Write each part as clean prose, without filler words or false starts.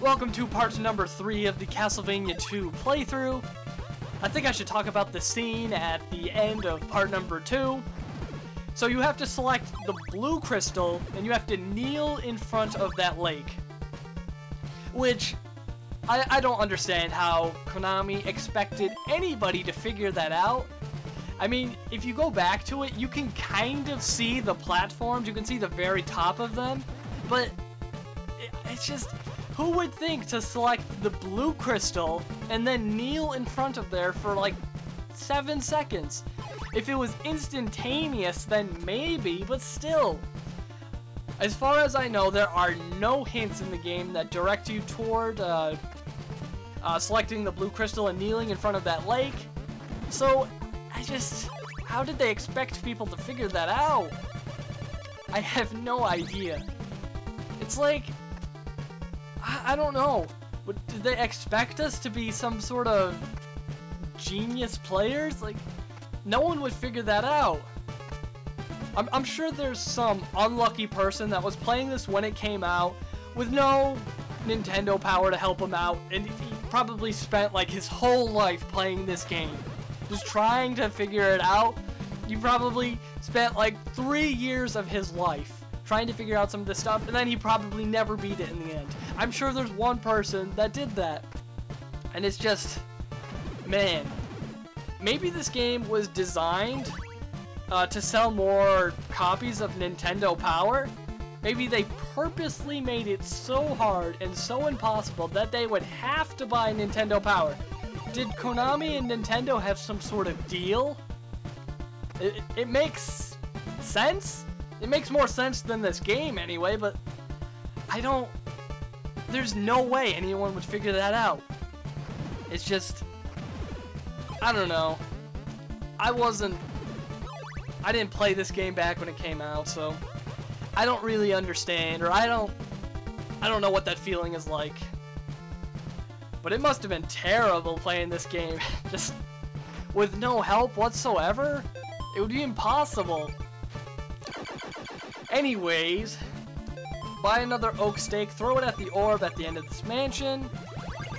Welcome to part number 3 of the Castlevania 2 playthrough. I think I should talk about the scene at the end of part number 2. So you have to select the blue crystal, and you have to kneel in front of that lake. Which, I don't understand how Konami expected anybody to figure that out. I mean, if you go back to it, you can kind of see the platforms, you can see the very top of them, but it's just, who would think to select the blue crystal and then kneel in front of there for like 7 seconds? If it was instantaneous, then maybe, but still. As far as I know, there are no hints in the game that direct you toward selecting the blue crystal and kneeling in front of that lake. So, how did they expect people to figure that out? I have no idea. It's like, I don't know. Did they expect us to be some sort of genius players? Like, no one would figure that out. I'm sure there's some unlucky person that was playing this when it came out with no Nintendo power to help him out, and he probably spent like his whole life playing this game, just trying to figure it out. He probably spent like 3 years of his life trying to figure out some of this stuff, and then he probably never beat it in the end. I'm sure there's one person that did that. And it's just, man, maybe this game was designed to sell more copies of Nintendo Power. Maybe they purposely made it so hard and so impossible that they would have to buy Nintendo Power. Did Konami and Nintendo have some sort of deal? It makes sense. It makes more sense than this game anyway, but there's no way anyone would figure that out. It's just, I don't know. I didn't play this game back when it came out, so I don't really understand, or I don't know what that feeling is like. But it must have been terrible playing this game, just with no help whatsoever. It would be impossible. Anyways, buy another oak stake, throw it at the orb at the end of this mansion,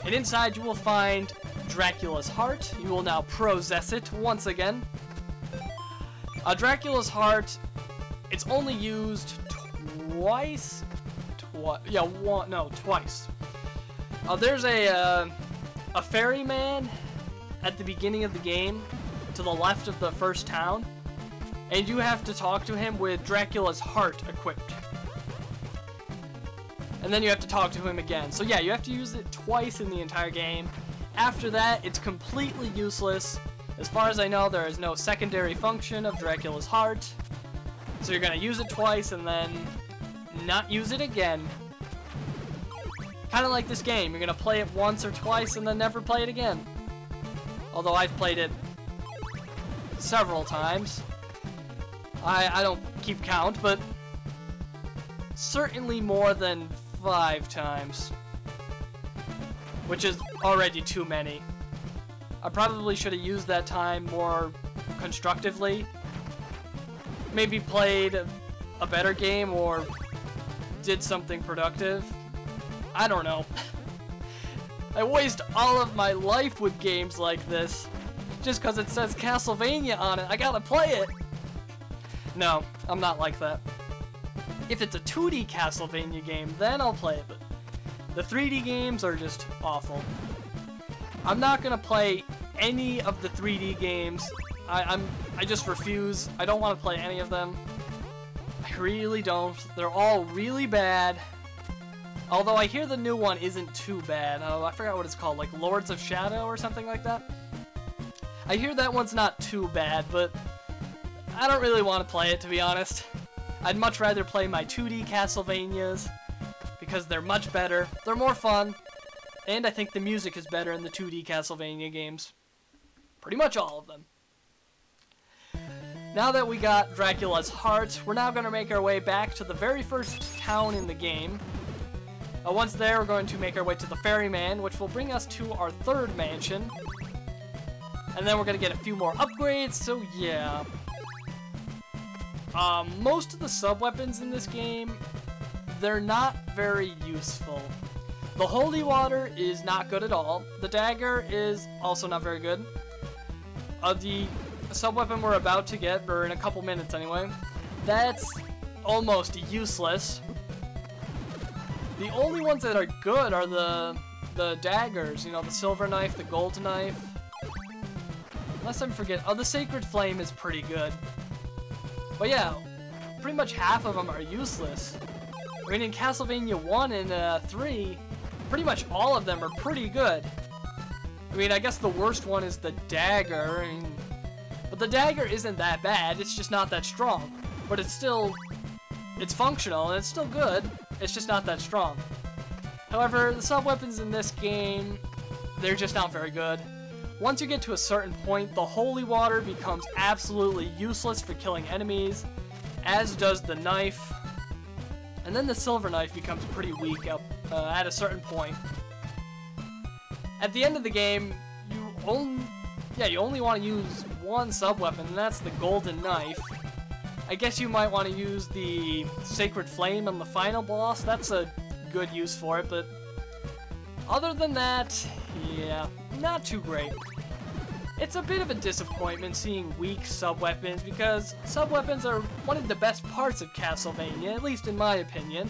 and inside you will find Dracula's heart. You will now possess it once again. Dracula's heart, it's only used twice. Twice. There's a ferryman at the beginning of the game to the left of the first town, and you have to talk to him with Dracula's heart equipped. And then you have to talk to him again. So yeah, you have to use it twice in the entire game. After that, it's completely useless. As far as I know, there is no secondary function of Dracula's heart. So you're gonna use it twice and then not use it again. Kinda like this game, you're gonna play it once or twice and then never play it again. Although I've played it several times. I don't keep count, but certainly more than 5 times. Which is already too many. I probably should have used that time more constructively. Maybe played a better game or did something productive. I don't know. I waste all of my life with games like this. Just because it says Castlevania on it, I gotta play it. No, I'm not like that. If it's a 2D Castlevania game, then I'll play it, but the 3D games are just awful. I'm not gonna play any of the 3D games. I just refuse. I don't want to play any of them. I really don't. They're all really bad. Although I hear the new one isn't too bad. Oh, I forgot what it's called, like Lords of Shadow or something like that. I hear that one's not too bad, but I don't really want to play it, to be honest. I'd much rather play my 2D Castlevanias because they're much better. They're more fun. And I think the music is better in the 2D Castlevania games. Pretty much all of them. Now that we got Dracula's heart, we're now going to make our way back to the very first town in the game. Once there, we're going to make our way to the ferryman, which will bring us to our 3rd mansion. And then we're going to get a few more upgrades, so yeah. Most of the sub-weapons in this game, they're not very useful. The holy water is not good at all. The dagger is also not very good. The sub-weapon we're about to get, or in a couple minutes anyway, that's almost useless. The only ones that are good are the daggers, you know, the silver knife, the gold knife. Unless I'm forgetting. Oh, the sacred flame is pretty good. But yeah, pretty much half of them are useless. I mean, in Castlevania 1 and 3, pretty much all of them are pretty good. I mean, I guess the worst one is the dagger. But the dagger isn't that bad, it's just not that strong. But it's still, it's functional and it's still good, it's just not that strong. However, the sub-weapons in this game, they're just not very good. Once you get to a certain point, the holy water becomes absolutely useless for killing enemies, as does the knife. And then the silver knife becomes pretty weak at a certain point. At the end of the game, you only want to use one sub-weapon, and that's the golden knife. I guess you might want to use the sacred flame on the final boss. That's a good use for it, but other than that, yeah, not too great. It's a bit of a disappointment seeing weak sub-weapons, because sub-weapons are one of the best parts of Castlevania, at least in my opinion.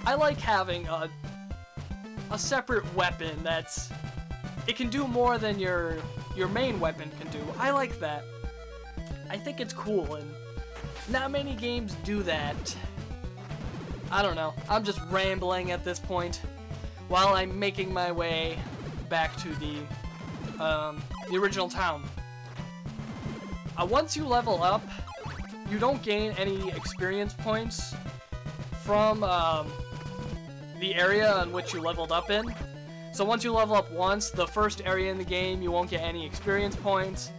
I like having a separate weapon it can do more than your main weapon can do. I like that. I think it's cool, and not many games do that. I don't know. I'm just rambling at this point while I'm making my way back to the original town. Once you level up, you don't gain any experience points from the area in which you leveled up in. So once you level up once, the first area in the game, you won't get any experience points.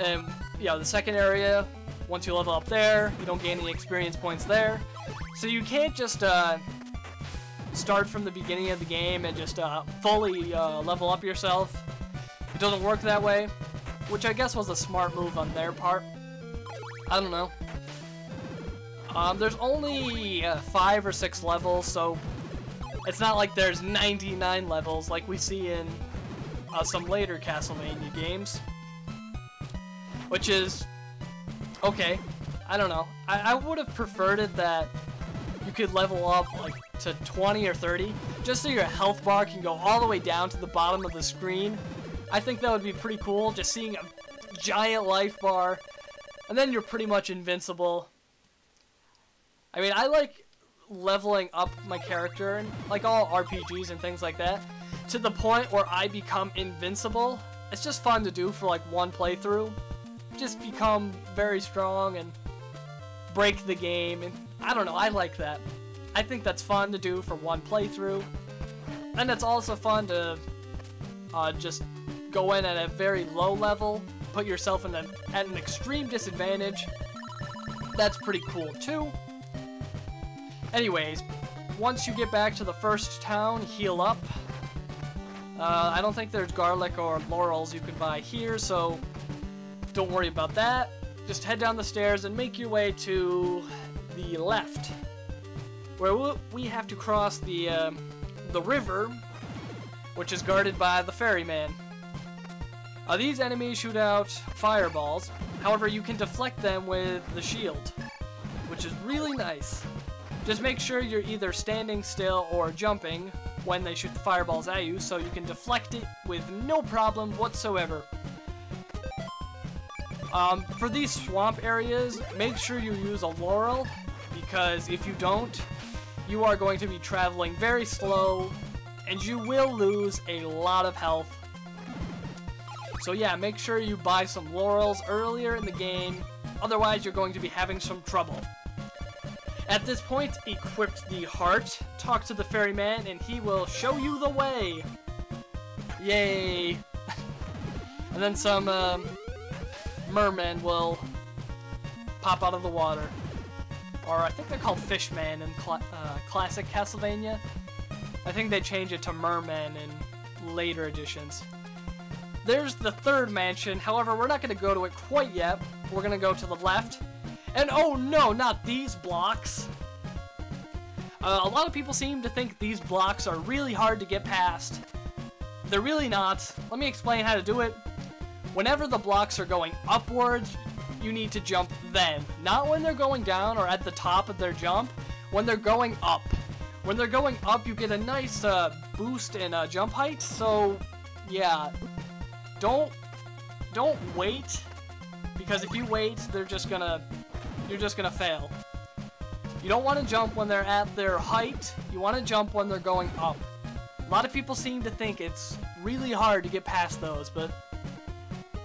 And yeah, the second area, once you level up there, you don't gain any experience points there. So you can't just start from the beginning of the game and just fully level up yourself. It doesn't work that way, which I guess was a smart move on their part. I don't know. There's only 5 or 6 levels, so it's not like there's 99 levels like we see in some later Castlevania games. Which is okay. I don't know. I would have preferred it that you could level up like to 20 or 30, just so your health bar can go all the way down to the bottom of the screen. I think that would be pretty cool, just seeing a giant life bar, and then you're pretty much invincible. I mean, I like leveling up my character, like all RPGs and things like that, to the point where I become invincible. It's just fun to do for like one playthrough. Just become very strong and break the game, and I don't know, I like that. I think that's fun to do for one playthrough, and it's also fun to just go in at a very low level, put yourself at an extreme disadvantage. That's pretty cool too. Anyways, once you get back to the first town, heal up. I don't think there's garlic or laurels you can buy here, so don't worry about that. Just head down the stairs and make your way to the left, where we have to cross the river, which is guarded by the ferryman. These enemies shoot out fireballs. However, you can deflect them with the shield, which is really nice. Just make sure you're either standing still or jumping when they shoot the fireballs at you, so you can deflect it with no problem whatsoever. For these swamp areas, make sure you use a laurel, because if you don't, you are going to be traveling very slow, and you will lose a lot of health. So yeah, make sure you buy some laurels earlier in the game, otherwise you're going to be having some trouble. At this point, equip the heart, talk to the ferryman, and he will show you the way. Yay! And then some mermen will pop out of the water. Or I think they're called fishmen in classic Castlevania. I think they changed it to mermen in later editions. There's the third mansion, however, we're not going to go to it quite yet. We're going to go to the left. And oh no, not these blocks! A lot of people seem to think these blocks are really hard to get past. They're really not. Let me explain how to do it. Whenever the blocks are going upwards, you need to jump then. Not when they're going down or at the top of their jump, when they're going up. When they're going up, you get a nice boost in jump height, so yeah, don't wait, because if you wait, you're just gonna fail. You don't want to jump when they're at their height, you want to jump when they're going up. A lot of people seem to think it's really hard to get past those, but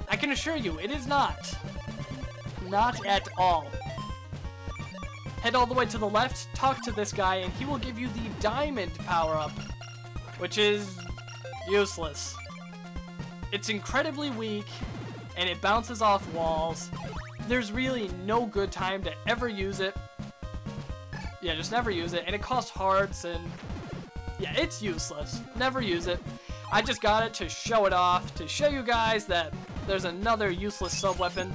I can assure you, it is not. Not at all. Head all the way to the left, talk to this guy, and he will give you the diamond power-up, which is useless. It's incredibly weak, and it bounces off walls. There's really no good time to ever use it. Yeah, just never use it, and it costs hearts, and yeah, it's useless. Never use it. I just got it to show it off, to show you guys that there's another useless sub-weapon.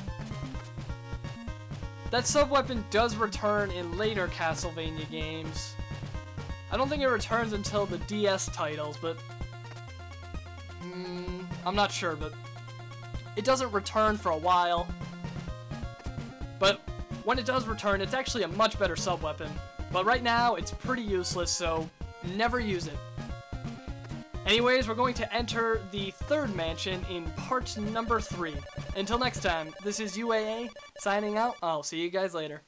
That sub-weapon does return in later Castlevania games. I don't think it returns until the DS titles, but I'm not sure, but it doesn't return for a while. But when it does return, it's actually a much better sub-weapon. But right now, it's pretty useless, so never use it. Anyways, we're going to enter the third mansion in part number 3. Until next time, this is UAA, signing out. I'll see you guys later.